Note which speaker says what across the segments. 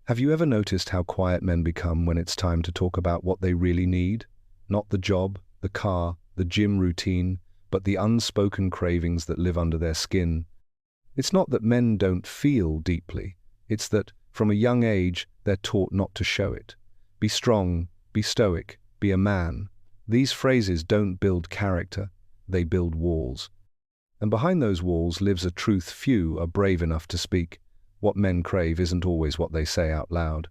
Speaker 1: Have you ever noticed how quiet men become when it's time to talk about what they really need? Not the job, the car, the gym routine, but the unspoken cravings that live under their skin. It's not that men don't feel deeply, it's that, from a young age, they're taught not to show it. Be strong, be stoic, be a man. These phrases don't build character, they build walls. And behind those walls lives a truth few are brave enough to speak. What men crave isn't always what they say out loud.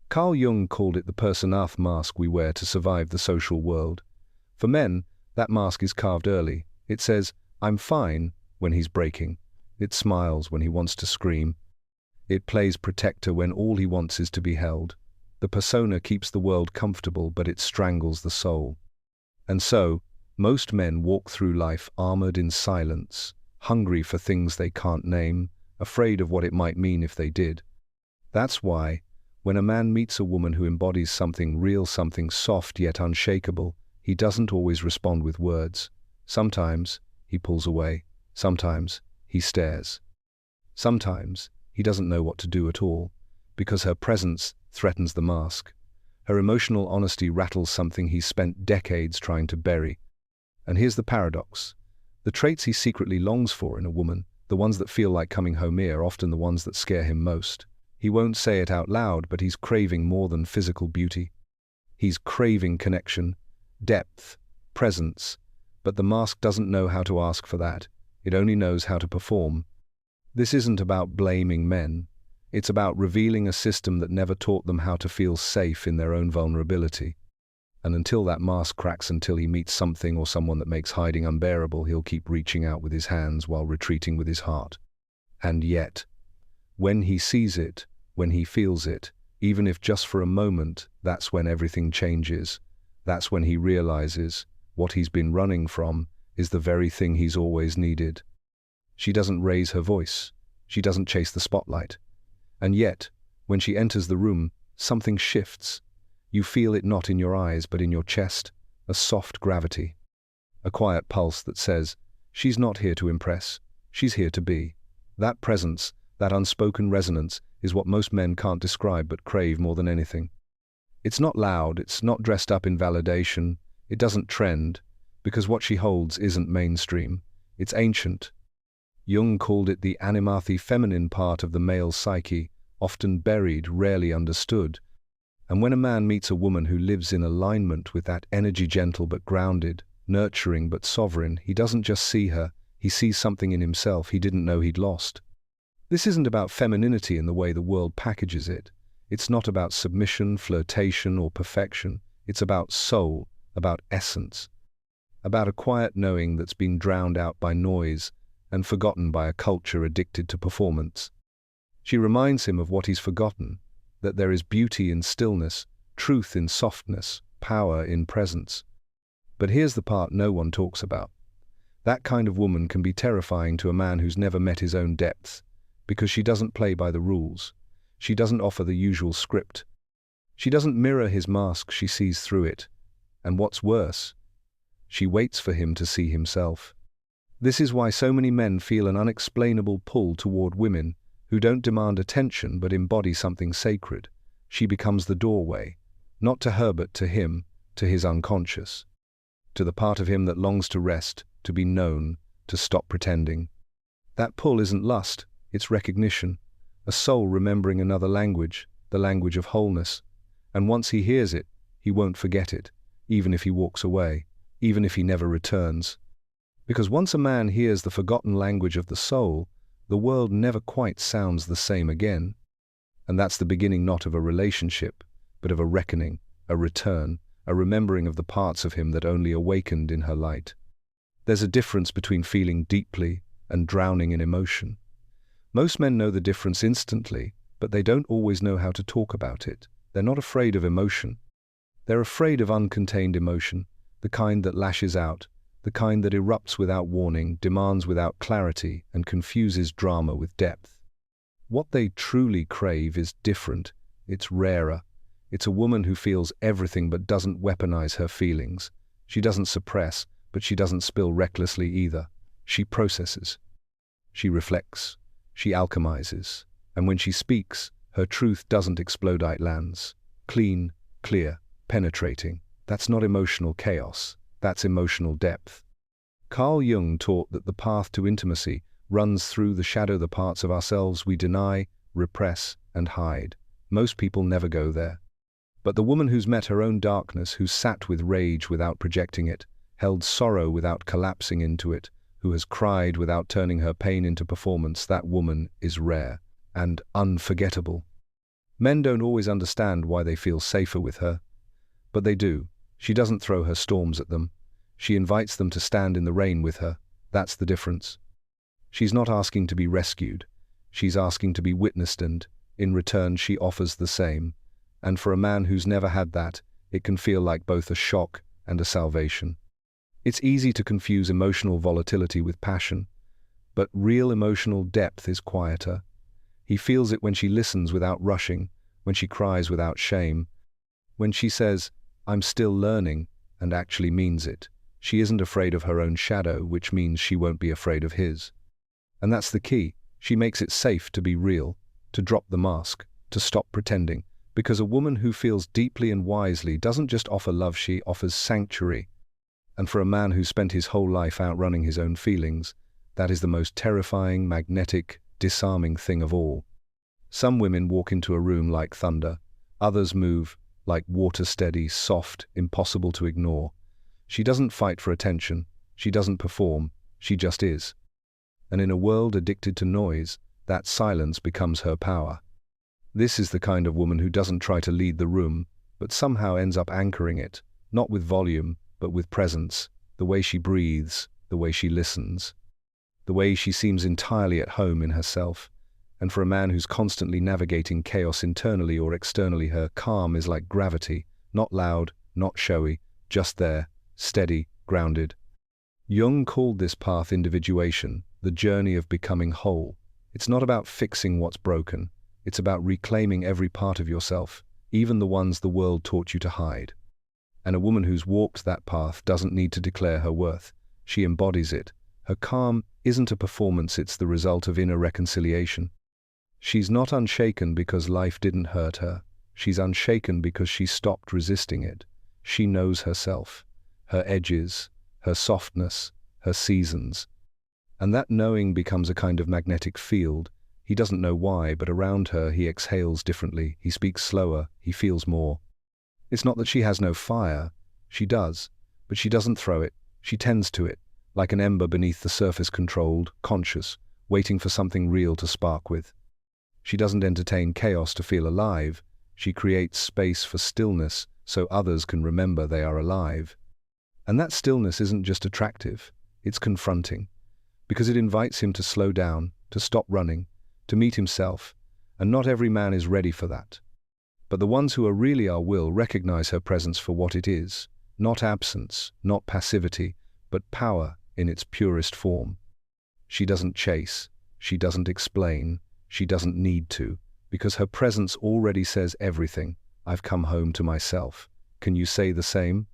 Speaker 1: Carl Jung called it the personath mask we wear to survive the social world. For men, that mask is carved early. It says, "I'm fine," when he's breaking. It smiles when he wants to scream. It plays protector when all he wants is to be held. The persona keeps the world comfortable, but it strangles the soul. And so, most men walk through life armored in silence, hungry for things they can't name, afraid of what it might mean if they did. That's why, when a man meets a woman who embodies something real, something soft yet unshakable, he doesn't always respond with words. Sometimes he pulls away. Sometimes he stares. Sometimes he doesn't know what to do at all, because her presence threatens the mask. Her emotional honesty rattles something he's spent decades trying to bury. And here's the paradox. The traits he secretly longs for in a woman, the ones that feel like coming home here, are often the ones that scare him most. He won't say it out loud, but he's craving more than physical beauty. He's craving connection, depth, presence, but the mask doesn't know how to ask for that. It only knows how to perform. This isn't about blaming men. It's about revealing a system that never taught them how to feel safe in their own vulnerability. And until that mask cracks, until he meets something or someone that makes hiding unbearable, he'll keep reaching out with his hands while retreating with his heart. And yet, when he sees it, when he feels it, even if just for a moment, that's when everything changes. That's when he realizes what he's been running from is the very thing he's always needed. She doesn't raise her voice. She doesn't chase the spotlight. And yet, when she enters the room, something shifts. You feel it not in your eyes, but in your chest, a soft gravity. A quiet pulse that says, she's not here to impress, she's here to be. That presence, that unspoken resonance, is what most men can't describe but crave more than anything. It's not loud, it's not dressed up in validation, it doesn't trend, because what she holds isn't mainstream, it's ancient. Jung called it the animathi, feminine part of the male psyche, often buried, rarely understood. And when a man meets a woman who lives in alignment with that energy, gentle but grounded, nurturing but sovereign, he doesn't just see her, he sees something in himself he didn't know he'd lost. This isn't about femininity in the way the world packages it. It's not about submission, flirtation, or perfection. It's about soul, about essence, about a quiet knowing that's been drowned out by noise and forgotten by a culture addicted to performance. She reminds him of what he's forgotten, that there is beauty in stillness, truth in softness, power in presence. But here's the part no one talks about. That kind of woman can be terrifying to a man who's never met his own depths, because she doesn't play by the rules. She doesn't offer the usual script. She doesn't mirror his mask, she sees through it. And what's worse, she waits for him to see himself. This is why so many men feel an unexplainable pull toward women who don't demand attention but embody something sacred. She becomes the doorway, not to her but to him, to his unconscious, to the part of him that longs to rest, to be known, to stop pretending. That pull isn't lust, it's recognition, a soul remembering another language, the language of wholeness. And once he hears it, he won't forget it, even if he walks away, even if he never returns. Because once a man hears the forgotten language of the soul, the world never quite sounds the same again. And that's the beginning not of a relationship, but of a reckoning, a return, a remembering of the parts of him that only awakened in her light. There's a difference between feeling deeply and drowning in emotion. Most men know the difference instantly, but they don't always know how to talk about it. They're not afraid of emotion. They're afraid of uncontained emotion, the kind that lashes out, the kind that erupts without warning, demands without clarity, and confuses drama with depth. What they truly crave is different. It's rarer. It's a woman who feels everything but doesn't weaponize her feelings. She doesn't suppress, but she doesn't spill recklessly either. She processes. She reflects. She alchemizes. And when she speaks, Her truth doesn't explode, it lands. Clean, clear, penetrating. That's not emotional chaos. That's emotional depth. Carl Jung taught that the path to intimacy runs through the parts of ourselves we deny, repress, and hide. Most people never go there. But the woman who's met her own darkness, who's sat with rage without projecting it, held sorrow without collapsing into it, who has cried without turning her pain into performance, that woman is rare and unforgettable. Men don't always understand why they feel safer with her, but they do. She doesn't throw her storms at them. She invites them to stand in the rain with her. That's the difference. She's not asking to be rescued. She's asking to be witnessed, and, in return, she offers the same. And for a man who's never had that, it can feel like both a shock and a salvation. It's easy to confuse emotional volatility with passion, but real emotional depth is quieter. He feels it when she listens without rushing, when she cries without shame, when she says, "I'm still learning," and actually means it. She isn't afraid of her own shadow, which means she won't be afraid of his. And that's the key. She makes it safe to be real, to drop the mask, to stop pretending. Because a woman who feels deeply and wisely doesn't just offer love, she offers sanctuary. And for a man who spent his whole life outrunning his own feelings, that is the most terrifying, magnetic, disarming thing of all. Some women walk into a room like thunder. Others move like water, steady, soft, impossible to ignore. She doesn't fight for attention. She doesn't perform. She just is. And in a world addicted to noise, that silence becomes her power. This is the kind of woman who doesn't try to lead the room, but somehow ends up anchoring it, not with volume, but with presence, the way she breathes, the way she listens, the way she seems entirely at home in herself. And for a man who's constantly navigating chaos internally or externally, her calm is like gravity, not loud, not showy, just there, steady, grounded. Jung called this path individuation, the journey of becoming whole. It's not about fixing what's broken. It's about reclaiming every part of yourself, even the ones the world taught you to hide. And a woman who's walked that path doesn't need to declare her worth. She embodies it. Her calm isn't a performance, it's the result of inner reconciliation. She's not unshaken because life didn't hurt her. She's unshaken because she stopped resisting it. She knows herself, her edges, her softness, her seasons. And that knowing becomes a kind of magnetic field. He doesn't know why, but around her he exhales differently, he speaks slower, he feels more. It's not that she has no fire. She does, but she doesn't throw it. She tends to it, like an ember beneath the surface, controlled, conscious, waiting for something real to spark with. She doesn't entertain chaos to feel alive. She creates space for stillness so others can remember they are alive. And that stillness isn't just attractive, it's confronting, because it invites him to slow down, to stop running, to meet himself, and not every man is ready for that. But the ones who really are will recognize her presence for what it is, not absence, not passivity, but power in its purest form. She doesn't chase, she doesn't explain, she doesn't need to, because her presence already says everything. I've come home to myself. Can you say the same?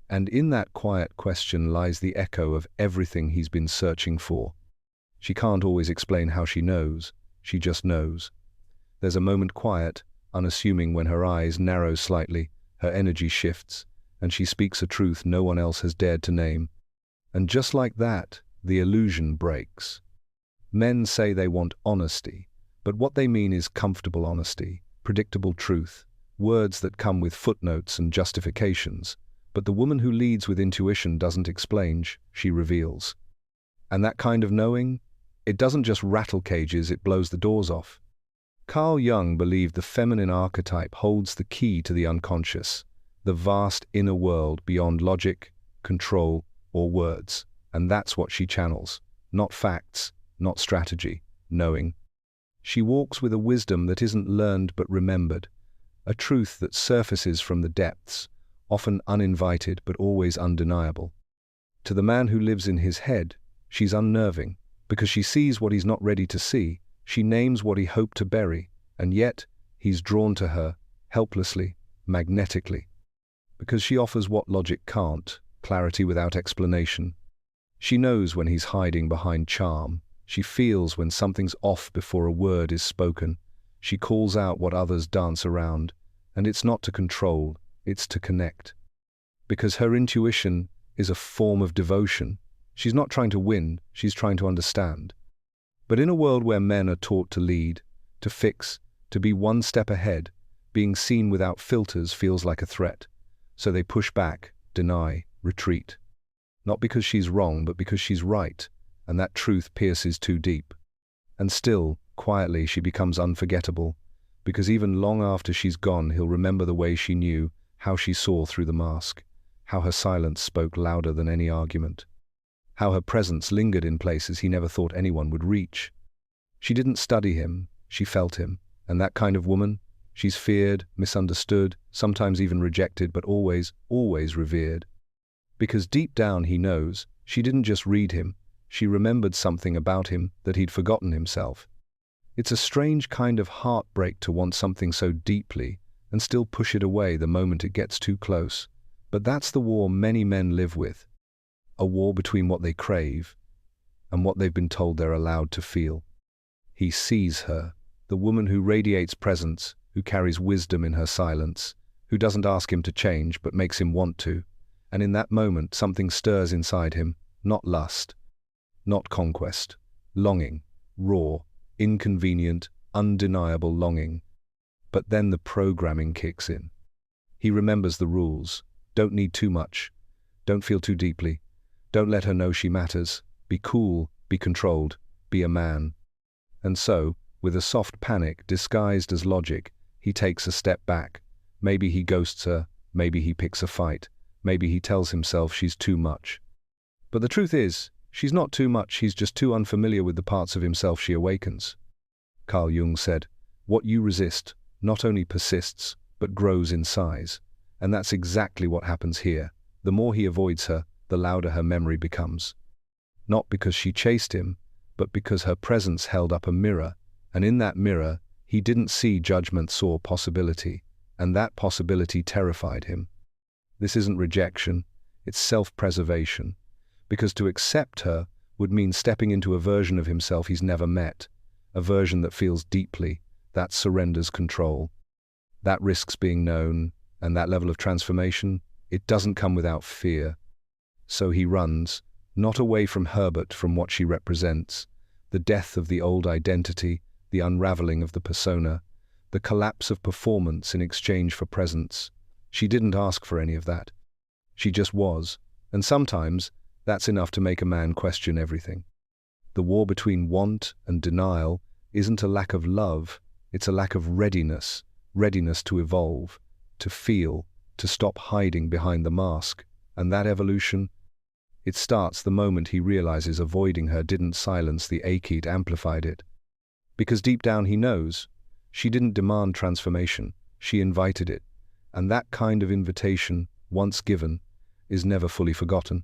Speaker 1: And in that quiet question lies the echo of everything he's been searching for. She can't always explain how she knows. She just knows. There's a moment quiet, unassuming, when her eyes narrow slightly, her energy shifts, and she speaks a truth no one else has dared to name. And just like that, the illusion breaks. Men say they want honesty, but what they mean is comfortable honesty, predictable truth, words that come with footnotes and justifications. But the woman who leads with intuition doesn't explain, she reveals. And that kind of knowing, it doesn't just rattle cages, it blows the doors off. Carl Jung believed the feminine archetype holds the key to the unconscious, the vast inner world beyond logic, control, or words. And that's what she channels. Not facts, not strategy, knowing. She walks with a wisdom that isn't learned but remembered, a truth that surfaces from the depths, often uninvited but always undeniable. To the man who lives in his head, she's unnerving, because she sees what he's not ready to see. She names what he hoped to bury, and yet he's drawn to her, helplessly, magnetically. Because she offers what logic can't, clarity without explanation. She knows when he's hiding behind charm. She feels when something's off before a word is spoken. She calls out what others dance around, and it's not to control, it's to connect. Because her intuition is a form of devotion. She's not trying to win, she's trying to understand. But in a world where men are taught to lead, to fix, to be one step ahead, being seen without filters feels like a threat. So they push back, deny, retreat. Not because she's wrong, but because she's right, and that truth pierces too deep. And still, quietly, she becomes unforgettable, because even long after she's gone, he'll remember the way she knew, how she saw through the mask, how her silence spoke louder than any argument, how her presence lingered in places he never thought anyone would reach. She didn't study him, she felt him, and that kind of woman, she's feared, misunderstood, sometimes even rejected, but always, always revered. Because deep down he knows, she didn't just read him, she remembered something about him that he'd forgotten himself. It's a strange kind of heartbreak to want something so deeply and still push it away the moment it gets too close. But that's the war many men live with. A war between what they crave and what they've been told they're allowed to feel. He sees her, the woman who radiates presence, who carries wisdom in her silence, who doesn't ask him to change but makes him want to. And in that moment something stirs inside him, not lust, not conquest, longing, raw, inconvenient, undeniable longing. But then the programming kicks in. He remembers the rules. Don't need too much. Don't feel too deeply. Don't let her know she matters. Be cool, be controlled, be a man. And so, with a soft panic disguised as logic, he takes a step back. Maybe he ghosts her, maybe he picks a fight, maybe he tells himself she's too much. But the truth is, she's not too much, he's just too unfamiliar with the parts of himself she awakens. Carl Jung said, "What you resist not only persists, but grows in size." And that's exactly what happens here. The more he avoids her, the louder her memory becomes. Not because she chased him, but because her presence held up a mirror, and in that mirror, he didn't see judgment, saw possibility, and that possibility terrified him. This isn't rejection, it's self-preservation, because to accept her would mean stepping into a version of himself he's never met, a version that feels deeply, that surrenders control, that risks being known, and that level of transformation, it doesn't come without fear. So he runs, not away from her but from what she represents, the death of the old identity, the unraveling of the persona, the collapse of performance in exchange for presence. She didn't ask for any of that. She just was, and sometimes that's enough to make a man question everything. The war between want and denial isn't a lack of love, it's a lack of readiness, readiness to evolve, to feel, to stop hiding behind the mask. And that evolution, it starts the moment he realizes avoiding her didn't silence the ache, it amplified it. Because deep down he knows, she didn't demand transformation, she invited it. And that kind of invitation, once given, is never fully forgotten.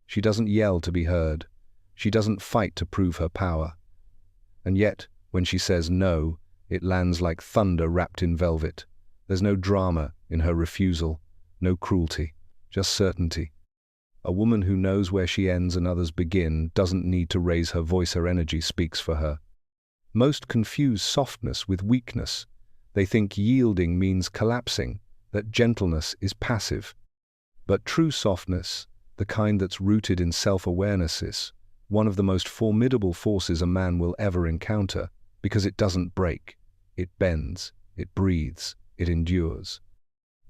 Speaker 1: She doesn't yell to be heard. She doesn't fight to prove her power. And yet, when she says no, it lands like thunder wrapped in velvet. There's no drama in her refusal, no cruelty, just certainty. A woman who knows where she ends and others begin doesn't need to raise her voice, her energy speaks for her. Most confuse softness with weakness. They think yielding means collapsing, that gentleness is passive. But true softness, the kind that's rooted in self-awareness, is one of the most formidable forces a man will ever encounter, because it doesn't break, it bends, it breathes, it endures.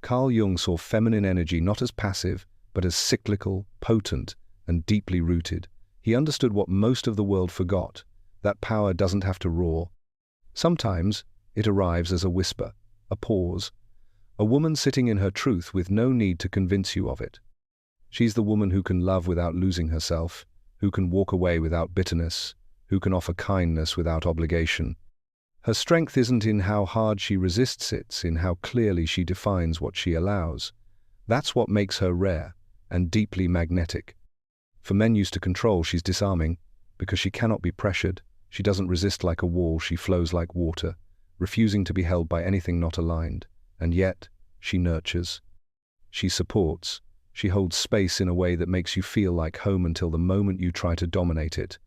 Speaker 1: Carl Jung saw feminine energy not as passive, but as cyclical, potent, and deeply rooted. He understood what most of the world forgot, that power doesn't have to roar. Sometimes it arrives as a whisper, a pause, a woman sitting in her truth with no need to convince you of it. She's the woman who can love without losing herself, who can walk away without bitterness, who can offer kindness without obligation. Her strength isn't in how hard she resists, it's in how clearly she defines what she allows. That's what makes her rare and deeply magnetic. For men used to control, she's disarming, because she cannot be pressured. She doesn't resist like a wall, she flows like water, refusing to be held by anything not aligned. And yet, she nurtures. She supports. She holds space in a way that makes you feel like home until the moment you try to dominate it.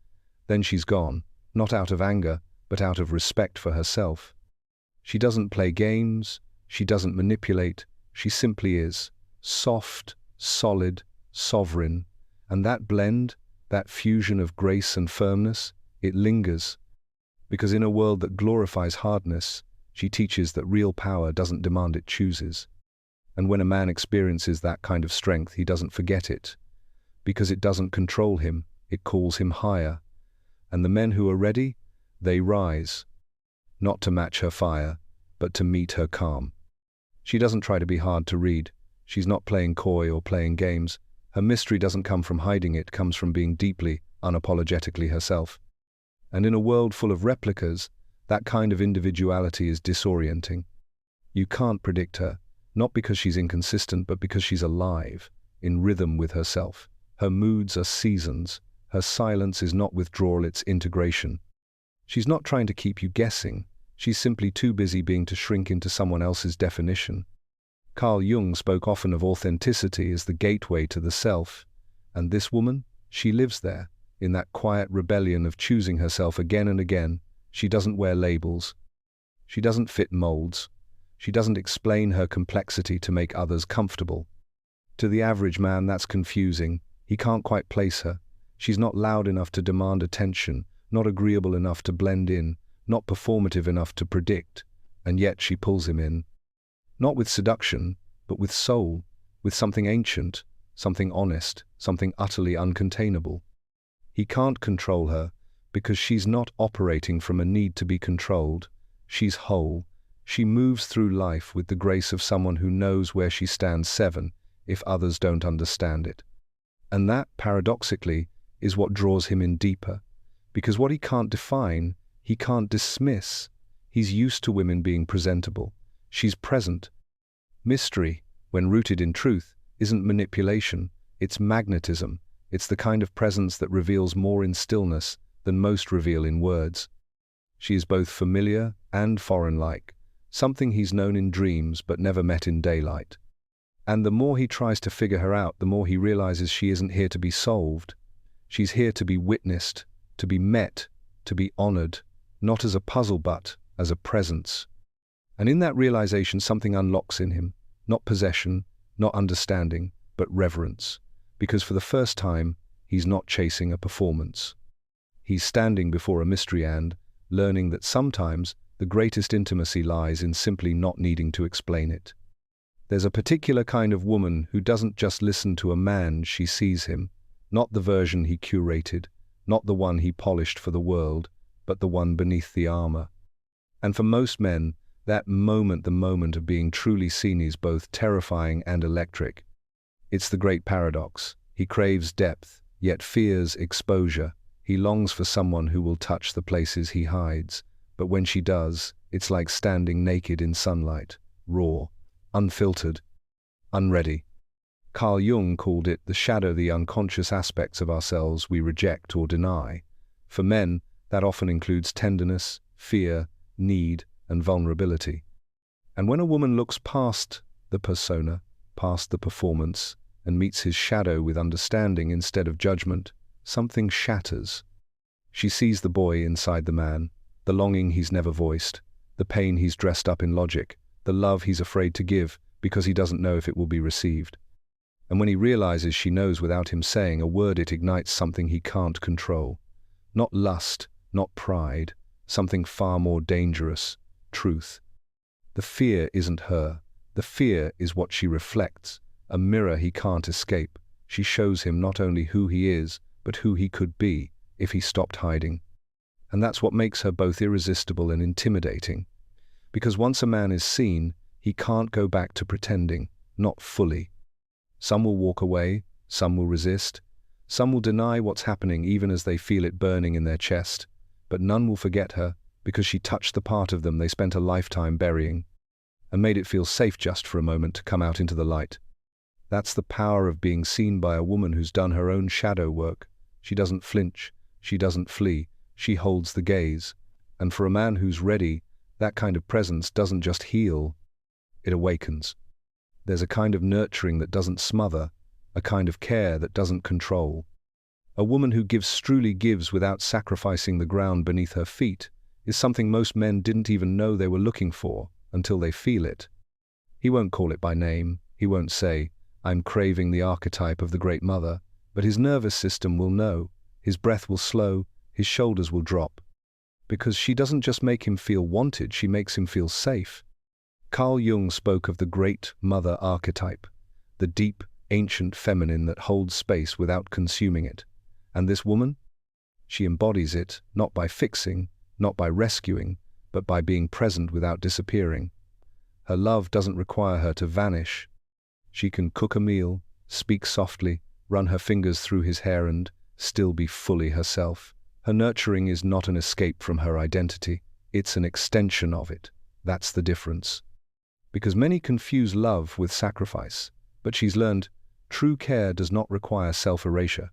Speaker 1: Then she's gone, not out of anger, but out of respect for herself. She doesn't play games, she doesn't manipulate, she simply is. Soft, solid, sovereign. And that blend, that fusion of grace and firmness, it lingers. Because in a world that glorifies hardness, she teaches that real power doesn't demand, it chooses. And when a man experiences that kind of strength, he doesn't forget it. Because it doesn't control him, it calls him higher. And the men who are ready, they rise. Not to match her fire, but to meet her calm. She doesn't try to be hard to read. She's not playing coy or playing games. Her mystery doesn't come from hiding, it comes from being deeply, unapologetically herself. And in a world full of replicas, that kind of individuality is disorienting. You can't predict her, not because she's inconsistent, but because she's alive, in rhythm with herself. Her moods are seasons. Her silence is not withdrawal, it's integration. She's not trying to keep you guessing. She's simply too busy being to shrink into someone else's definition. Carl Jung spoke often of authenticity as the gateway to the self. And this woman, she lives there, in that quiet rebellion of choosing herself again and again. She doesn't wear labels. She doesn't fit molds. She doesn't explain her complexity to make others comfortable. To the average man, that's confusing. He can't quite place her. She's not loud enough to demand attention, not agreeable enough to blend in, not performative enough to predict, and yet she pulls him in. Not with seduction, but with soul, with something ancient, something honest, something utterly uncontainable. He can't control her, because she's not operating from a need to be controlled. She's whole. She moves through life with the grace of someone who knows where she stands if others don't understand it. And that, paradoxically, is what draws him in deeper. Because what he can't define, he can't dismiss. He's used to women being presentable. She's present. Mystery, when rooted in truth, isn't manipulation, it's magnetism. It's the kind of presence that reveals more in stillness than most reveal in words. She is both familiar and foreign-like, something he's known in dreams but never met in daylight. And the more he tries to figure her out, the more he realizes she isn't here to be solved. She's here to be witnessed, to be met, to be honored, not as a puzzle but as a presence. And in that realization, something unlocks in him, not possession, not understanding, but reverence. Because for the first time, he's not chasing a performance. He's standing before a mystery and learning that sometimes the greatest intimacy lies in simply not needing to explain it. There's a particular kind of woman who doesn't just listen to a man, she sees him, not the version he curated, not the one he polished for the world, but the one beneath the armor. And for most men, that moment, the moment of being truly seen, is both terrifying and electric. It's the great paradox. He craves depth, yet fears exposure. He longs for someone who will touch the places he hides. But when she does, it's like standing naked in sunlight, raw, unfiltered, unready. Carl Jung called it the shadow, the unconscious aspects of ourselves we reject or deny. For men, that often includes tenderness, fear, need, and vulnerability. And when a woman looks past the persona, past the performance, and meets his shadow with understanding instead of judgment, something shatters. She sees the boy inside the man, the longing he's never voiced, the pain he's dressed up in logic, the love he's afraid to give because he doesn't know if it will be received. And when he realizes she knows without him saying a word, it ignites something he can't control. Not lust, not pride, something far more dangerous, truth. The fear isn't her. The fear is what she reflects, a mirror he can't escape. She shows him not only who he is, but who he could be if he stopped hiding. And that's what makes her both irresistible and intimidating. Because once a man is seen, he can't go back to pretending, not fully. Some will walk away, some will resist, some will deny what's happening even as they feel it burning in their chest, but none will forget her because she touched the part of them they spent a lifetime burying and made it feel safe just for a moment to come out into the light. That's the power of being seen by a woman who's done her own shadow work. She doesn't flinch, she doesn't flee, she holds the gaze. And for a man who's ready, that kind of presence doesn't just heal, it awakens. There's a kind of nurturing that doesn't smother, a kind of care that doesn't control. A woman who gives truly gives without sacrificing the ground beneath her feet is something most men didn't even know they were looking for until they feel it. He won't call it by name, he won't say, "I'm craving the archetype of the great mother," but his nervous system will know, his breath will slow, his shoulders will drop. Because she doesn't just make him feel wanted, she makes him feel safe. Carl Jung spoke of the great mother archetype, the deep, ancient feminine that holds space without consuming it. And this woman? She embodies it, not by fixing, not by rescuing, but by being present without disappearing. Her love doesn't require her to vanish. She can cook a meal, speak softly, run her fingers through his hair and still be fully herself. Her nurturing is not an escape from her identity, it's an extension of it. That's the difference. Because many confuse love with sacrifice, but she's learned true care does not require self-erasure.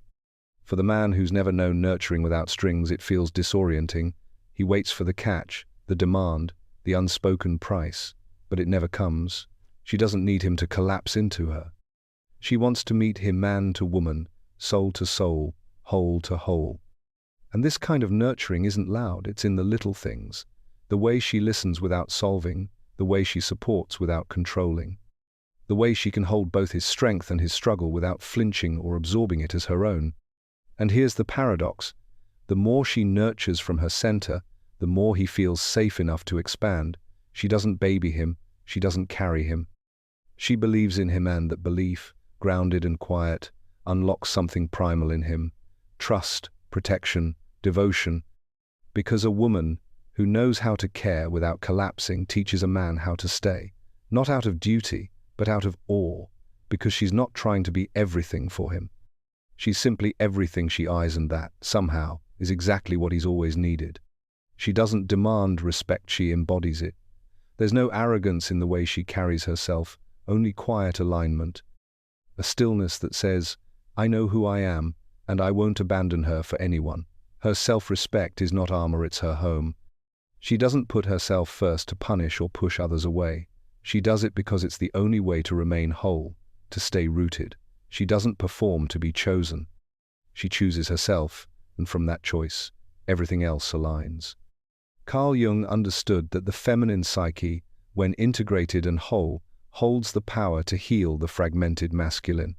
Speaker 1: For the man who's never known nurturing without strings, it feels disorienting. He waits for the catch, the demand, the unspoken price, but it never comes. She doesn't need him to collapse into her. She wants to meet him man to woman, soul to soul, whole to whole. And this kind of nurturing isn't loud, it's in the little things. The way she listens without solving, the way she supports without controlling. The way she can hold both his strength and his struggle without flinching or absorbing it as her own. And here's the paradox. The more she nurtures from her center, the more he feels safe enough to expand. She doesn't baby him, she doesn't carry him. She believes in him, and that belief, grounded and quiet, unlocks something primal in him. Trust, protection, devotion. Because a woman who knows how to care without collapsing teaches a man how to stay, not out of duty, but out of awe, because she's not trying to be everything for him. She's simply everything she eyes, and that, somehow, is exactly what he's always needed. She doesn't demand respect, she embodies it. There's no arrogance in the way she carries herself, only quiet alignment. A stillness that says, "I know who I am, and I won't abandon her for anyone." Her self-respect is not armor, it's her home. She doesn't put herself first to punish or push others away. She does it because it's the only way to remain whole, to stay rooted. She doesn't perform to be chosen. She chooses herself, and from that choice, everything else aligns. Carl Jung understood that the feminine psyche, when integrated and whole, holds the power to heal the fragmented masculine.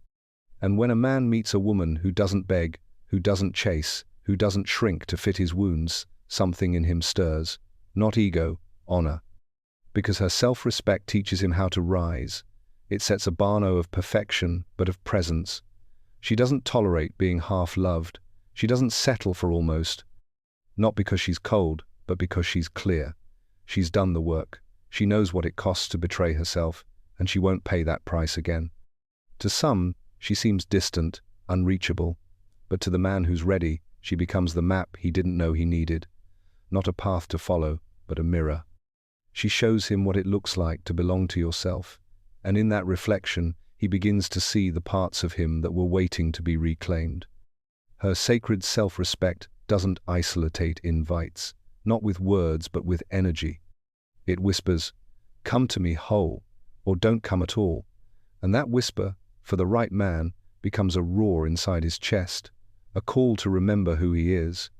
Speaker 1: And when a man meets a woman who doesn't beg, who doesn't chase, who doesn't shrink to fit his wounds, something in him stirs. Not ego, honor. Because her self-respect teaches him how to rise. It sets a bar no of perfection, but of presence. She doesn't tolerate being half-loved. She doesn't settle for almost. Not because she's cold, but because she's clear. She's done the work. She knows what it costs to betray herself, and she won't pay that price again. To some, she seems distant, unreachable. But to the man who's ready, she becomes the map he didn't know he needed. Not a path to follow, but a mirror. She shows him what it looks like to belong to yourself, and in that reflection, he begins to see the parts of him that were waiting to be reclaimed. Her sacred self-respect doesn't isolate, it invites, not with words but with energy. It whispers, "Come to me whole," or "Don't come at all." And that whisper, for the right man, becomes a roar inside his chest, a call to remember who he is,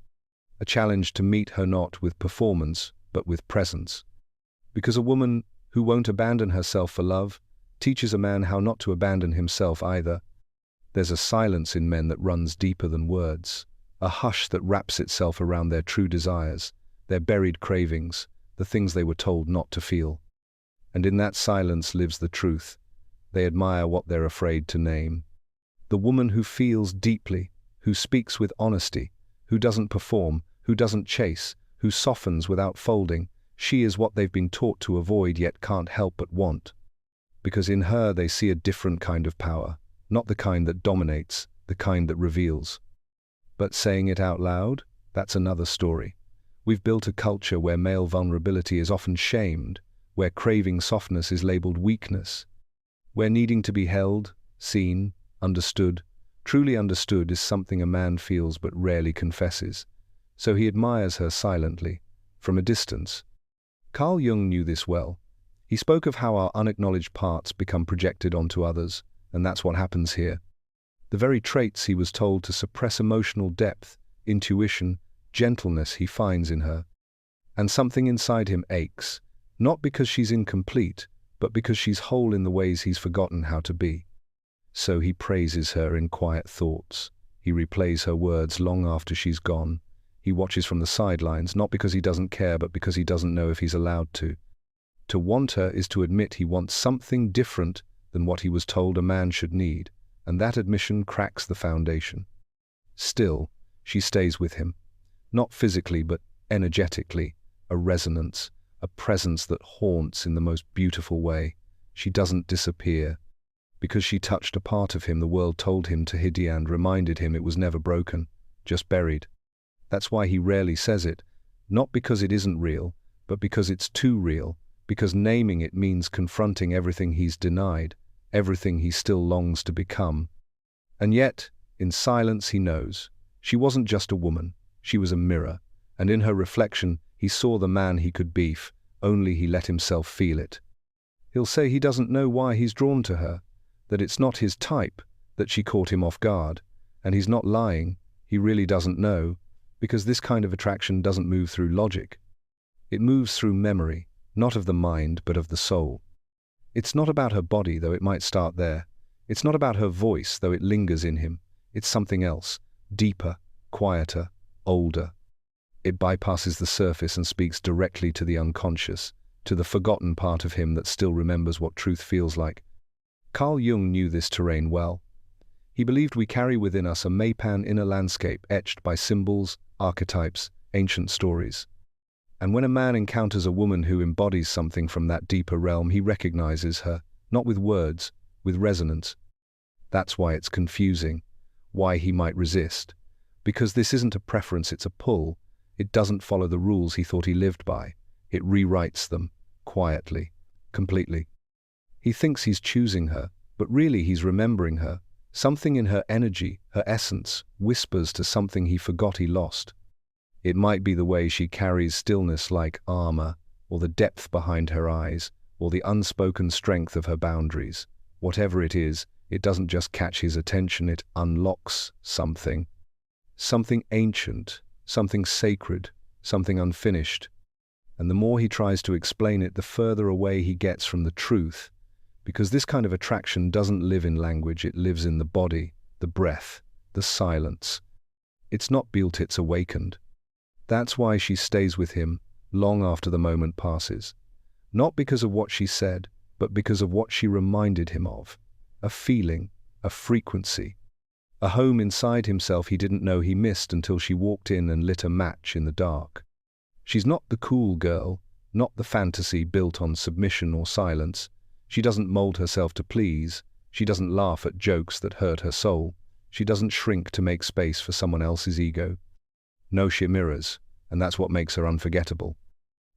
Speaker 1: a challenge to meet her not with performance, but with presence. Because a woman who won't abandon herself for love teaches a man how not to abandon himself either. There's a silence in men that runs deeper than words, a hush that wraps itself around their true desires, their buried cravings, the things they were told not to feel. And in that silence lives the truth. They admire what they're afraid to name. The woman who feels deeply, who speaks with honesty, who doesn't perform, who doesn't chase, who softens without folding, she is what they've been taught to avoid yet can't help but want. Because in her they see a different kind of power, not the kind that dominates, the kind that reveals. But saying it out loud, that's another story. We've built a culture where male vulnerability is often shamed, where craving softness is labeled weakness, where needing to be held, seen, understood, truly understood is something a man feels but rarely confesses. So he admires her silently, from a distance. Carl Jung knew this well. He spoke of how our unacknowledged parts become projected onto others, and that's what happens here. The very traits he was told to suppress emotional depth, intuition, gentleness he finds in her. And something inside him aches, not because she's incomplete, but because she's whole in the ways he's forgotten how to be. So he praises her in quiet thoughts. He replays her words long after she's gone. He watches from the sidelines, not because he doesn't care, but because he doesn't know if he's allowed to. To want her is to admit he wants something different than what he was told a man should need, and that admission cracks the foundation. Still, she stays with him. Not physically, but energetically. A resonance, a presence that haunts in the most beautiful way. She doesn't disappear. Because she touched a part of him the world told him to hide and reminded him it was never broken, just buried. That's why he rarely says it, not because it isn't real, but because it's too real, because naming it means confronting everything he's denied, everything he still longs to become. And yet, in silence he knows, she wasn't just a woman, she was a mirror, and in her reflection he saw the man he could be, only he let himself feel it. He'll say he doesn't know why he's drawn to her, that it's not his type, that she caught him off guard, and he's not lying, he really doesn't know, because this kind of attraction doesn't move through logic. It moves through memory, not of the mind but of the soul. It's not about her body, though it might start there. It's not about her voice, though it lingers in him. It's something else, deeper, quieter, older. It bypasses the surface and speaks directly to the unconscious, to the forgotten part of him that still remembers what truth feels like. Carl Jung knew this terrain well. He believed we carry within us a Maypan inner landscape etched by symbols, archetypes, ancient stories. And when a man encounters a woman who embodies something from that deeper realm, he recognizes her, not with words, with resonance. That's why it's confusing, why he might resist. Because this isn't a preference, it's a pull. It doesn't follow the rules he thought he lived by. It rewrites them, quietly, completely. He thinks he's choosing her, but really he's remembering her. Something in her energy, her essence, whispers to something he forgot he lost. It might be the way she carries stillness like armor, or the depth behind her eyes, or the unspoken strength of her boundaries. Whatever it is, it doesn't just catch his attention, it unlocks something. Something ancient, something sacred, something unfinished. And the more he tries to explain it, the further away he gets from the truth. Because this kind of attraction doesn't live in language, it lives in the body, the breath, the silence. It's not built, it's awakened. That's why she stays with him long after the moment passes. Not because of what she said, but because of what she reminded him of. A feeling, a frequency. A home inside himself he didn't know he missed until she walked in and lit a match in the dark. She's not the cool girl, not the fantasy built on submission or silence. She doesn't mold herself to please. She doesn't laugh at jokes that hurt her soul. She doesn't shrink to make space for someone else's ego. No, she mirrors, and that's what makes her unforgettable.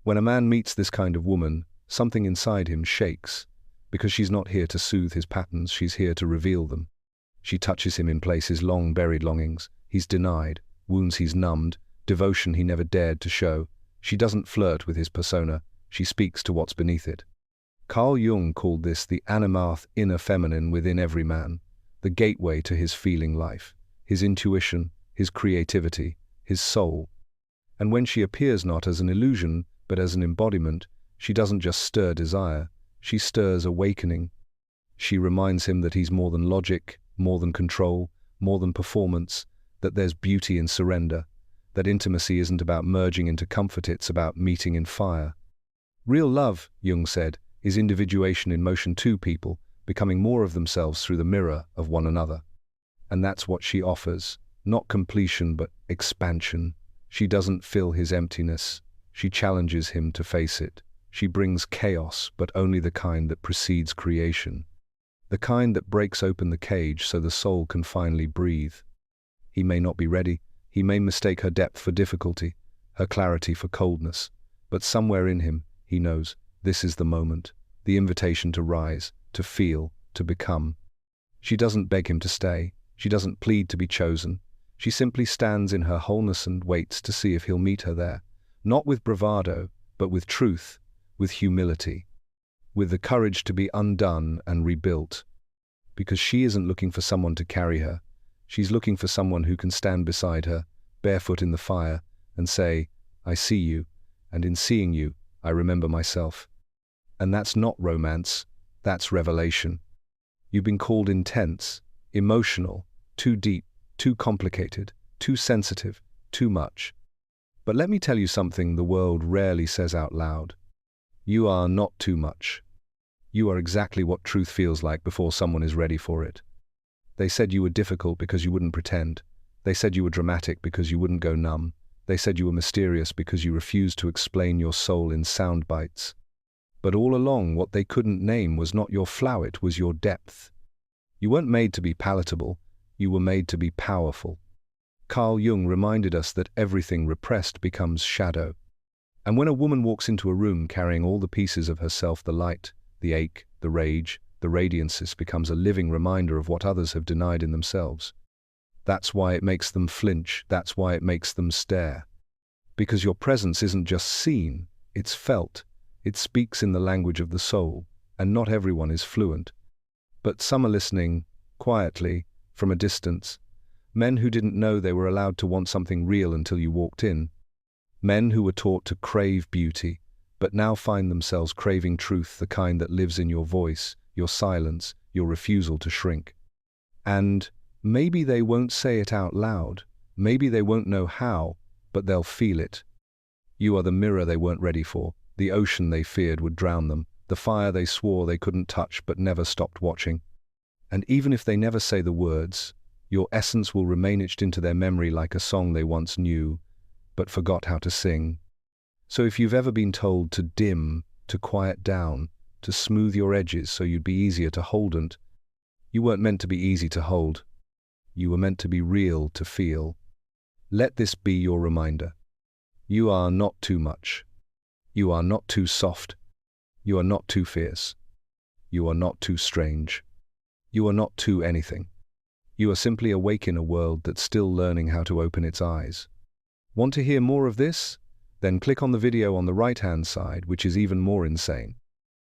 Speaker 1: When a man meets this kind of woman, something inside him shakes, because she's not here to soothe his patterns, she's here to reveal them. She touches him in places long buried longings he's denied, wounds he's numbed, devotion he never dared to show. She doesn't flirt with his persona, she speaks to what's beneath it. Carl Jung called this the animath inner feminine within every man, the gateway to his feeling life, his intuition, his creativity, his soul. And when she appears not as an illusion, but as an embodiment, she doesn't just stir desire, she stirs awakening. She reminds him that he's more than logic, more than control, more than performance, that there's beauty in surrender, that intimacy isn't about merging into comfort, it's about meeting in fire. Real love, Jung said, is individuation in motion, two people becoming more of themselves through the mirror of one another. And that's what she offers, not completion but expansion. She doesn't fill his emptiness, she challenges him to face it. She brings chaos, but only the kind that precedes creation. The kind that breaks open the cage so the soul can finally breathe. He may not be ready, he may mistake her depth for difficulty, her clarity for coldness, but somewhere in him, he knows, this is the moment, the invitation to rise, to feel, to become. She doesn't beg him to stay, she doesn't plead to be chosen. She simply stands in her wholeness and waits to see if he'll meet her there, not with bravado, but with truth, with humility, with the courage to be undone and rebuilt. Because she isn't looking for someone to carry her, she's looking for someone who can stand beside her, barefoot in the fire, and say, I see you, and in seeing you, I remember myself. And that's not romance, that's revelation. You've been called intense, emotional, too deep, too complicated, too sensitive, too much. But let me tell you something the world rarely says out loud. You are not too much. You are exactly what truth feels like before someone is ready for it. They said you were difficult because you wouldn't pretend. They said you were dramatic because you wouldn't go numb. They said you were mysterious because you refused to explain your soul in sound bites. But all along, what they couldn't name was not your flow, it was your depth. You weren't made to be palatable, you were made to be powerful. Carl Jung reminded us that everything repressed becomes shadow. And when a woman walks into a room carrying all the pieces of herself, the light, the ache, the rage, the radiance becomes a living reminder of what others have denied in themselves. That's why it makes them flinch, that's why it makes them stare. Because your presence isn't just seen, it's felt. It speaks in the language of the soul, and not everyone is fluent. But some are listening, quietly, from a distance. Men who didn't know they were allowed to want something real until you walked in. Men who were taught to crave beauty, but now find themselves craving truth, the kind that lives in your voice, your silence, your refusal to shrink. And maybe they won't say it out loud, maybe they won't know how, but they'll feel it. You are the mirror they weren't ready for, the ocean they feared would drown them, the fire they swore they couldn't touch but never stopped watching. And even if they never say the words, your essence will remain etched into their memory like a song they once knew, but forgot how to sing. So if you've ever been told to dim, to quiet down, to smooth your edges so you'd be easier to hold, and you weren't meant to be easy to hold. You were meant to be real to feel. Let this be your reminder. You are not too much. You are not too soft. You are not too fierce. You are not too strange. You are not too anything. You are simply awake in a world that's still learning how to open its eyes. Want to hear more of this? Then click on the video on the right-hand side, which is even more insane.